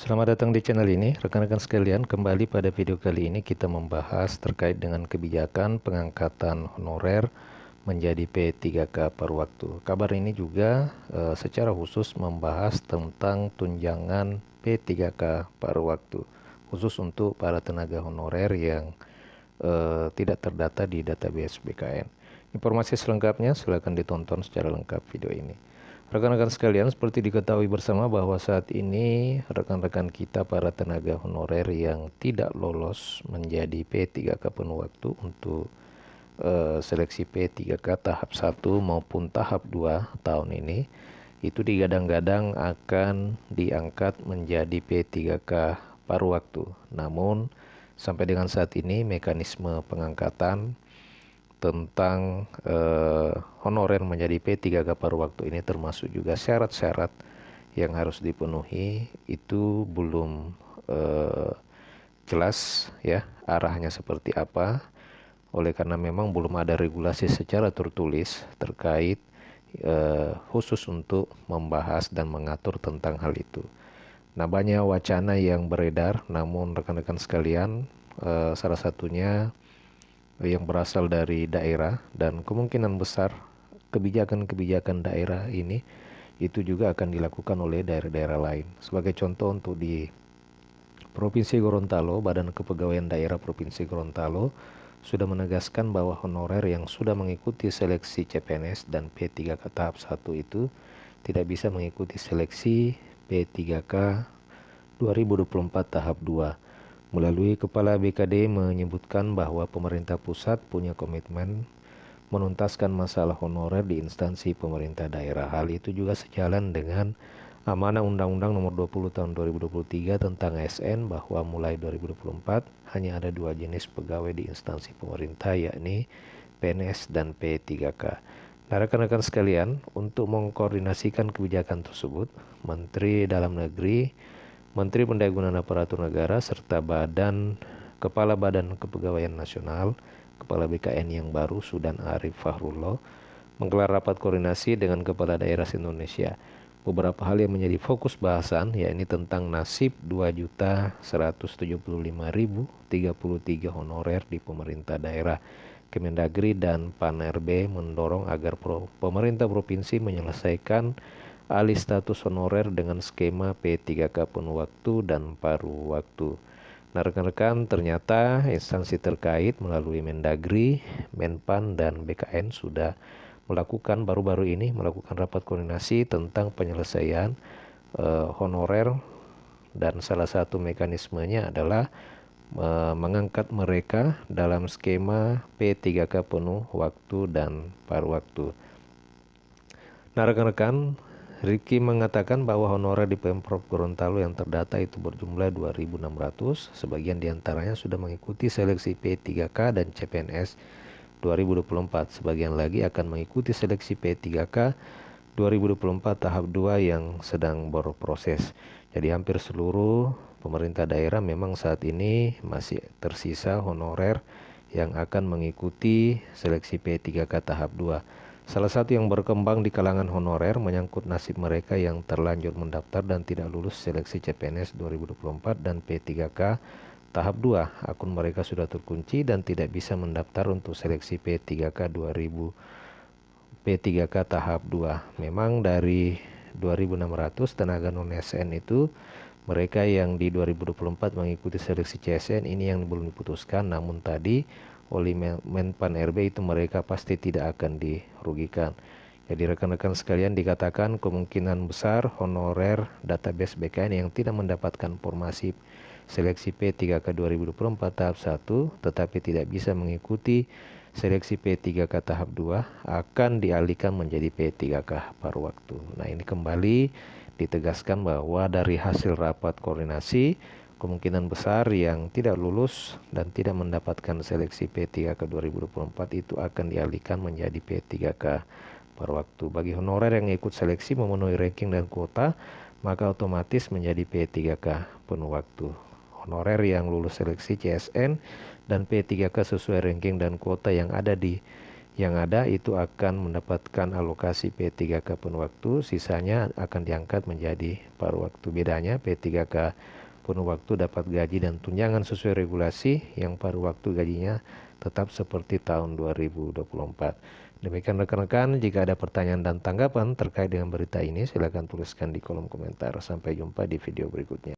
Selamat datang di channel ini, rekan-rekan sekalian. Kembali pada video kali ini kita membahas terkait dengan kebijakan pengangkatan honorer menjadi P3K paruh waktu. Kabar ini juga secara khusus membahas tentang tunjangan P3K paruh waktu, khusus untuk para tenaga honorer yang tidak terdata di database BKN. Informasi selengkapnya silakan ditonton secara lengkap video ini. Rekan-rekan sekalian, seperti diketahui bersama bahwa saat ini rekan-rekan kita para tenaga honorer yang tidak lolos menjadi P3K penuh waktu untuk seleksi P3K tahap 1 maupun tahap 2 tahun ini, itu digadang-gadang akan diangkat menjadi P3K paruh waktu. Namun sampai dengan saat ini mekanisme pengangkatan tentang honorer menjadi P3K paruh waktu ini, termasuk juga syarat-syarat yang harus dipenuhi, itu belum jelas ya arahnya seperti apa. Oleh karena memang belum ada regulasi secara tertulis terkait khusus untuk membahas dan mengatur tentang hal itu. Nah, banyak wacana yang beredar, namun rekan-rekan sekalian, salah satunya yang berasal dari daerah, dan kemungkinan besar kebijakan-kebijakan daerah ini itu juga akan dilakukan oleh daerah-daerah lain. Sebagai contoh, untuk di Provinsi Gorontalo, Badan Kepegawaian Daerah Provinsi Gorontalo sudah menegaskan bahwa honorer yang sudah mengikuti seleksi CPNS dan P3K tahap 1 itu tidak bisa mengikuti seleksi P3K 2024 tahap 2. Melalui Kepala BKD menyebutkan bahwa pemerintah pusat punya komitmen menuntaskan masalah honorer di instansi pemerintah daerah. Hal itu juga sejalan dengan amanah Undang-Undang Nomor 20 Tahun 2023 tentang ASN, bahwa mulai 2024 hanya ada dua jenis pegawai di instansi pemerintah, yakni PNS dan P3K. Nah, rekan-rekan sekalian, untuk mengkoordinasikan kebijakan tersebut, Menteri Dalam Negeri, Menteri Pendayagunaan Aparatur Negara, serta Kepala Badan Kepegawaian Nasional, Kepala BKN yang baru, Sudan Arif Fahrullah, menggelar rapat koordinasi dengan Kepala Daerah se-Indonesia. Beberapa hal yang menjadi fokus bahasan yakni tentang nasib 2.175.033 honorer di pemerintah daerah. Kemendagri dan Pan-RB mendorong agar pemerintah provinsi menyelesaikan alih status honorer dengan skema P3K penuh waktu dan paruh waktu. Nah, rekan-rekan, ternyata instansi terkait melalui Mendagri, Menpan, dan BKN sudah baru-baru ini melakukan rapat koordinasi tentang penyelesaian honorer, dan salah satu mekanismenya adalah mengangkat mereka dalam skema P3K penuh waktu dan paruh waktu. Nah, rekan-rekan, Riki mengatakan bahwa honorer di Pemprov Gorontalo yang terdata itu berjumlah 2.600. Sebagian diantaranya sudah mengikuti seleksi P3K dan CPNS 2024. Sebagian lagi akan mengikuti seleksi P3K 2024 tahap 2 yang sedang berproses. Jadi hampir seluruh pemerintah daerah memang saat ini masih tersisa honorer yang akan mengikuti seleksi P3K tahap 2. Salah satu yang berkembang di kalangan honorer menyangkut nasib mereka yang terlanjur mendaftar dan tidak lulus seleksi CPNS 2024 dan P3K tahap 2. Akun mereka sudah terkunci dan tidak bisa mendaftar untuk seleksi P3K tahap 2. Memang dari 2.600 tenaga non-ASN itu, mereka yang di 2024 mengikuti seleksi CSN ini yang belum diputuskan, namun tadi oleh Menpan RB itu mereka pasti tidak akan dirugikan. Jadi rekan-rekan sekalian, dikatakan kemungkinan besar honorer database BKN yang tidak mendapatkan formasi seleksi P3K 2024 tahap 1 tetapi tidak bisa mengikuti seleksi P3K tahap 2 akan dialihkan menjadi P3K paruh waktu. Nah, ini kembali ditegaskan bahwa dari hasil rapat koordinasi, kemungkinan besar yang tidak lulus dan tidak mendapatkan seleksi P3K 2024 itu akan dialihkan menjadi P3K paruh waktu. Bagi honorer yang ikut seleksi memenuhi ranking dan kuota, maka otomatis menjadi P3K penuh waktu. Honorer yang lulus seleksi CSN dan P3K sesuai ranking dan kuota yang ada di yang ada itu akan mendapatkan alokasi P3K penuh waktu, sisanya akan diangkat menjadi paruh waktu. Bedanya P3K penuh waktu dapat gaji dan tunjangan sesuai regulasi, yang paruh waktu gajinya tetap seperti tahun 2024. Demikian rekan-rekan, jika ada pertanyaan dan tanggapan terkait dengan berita ini, silakan tuliskan di kolom komentar. Sampai jumpa di video berikutnya.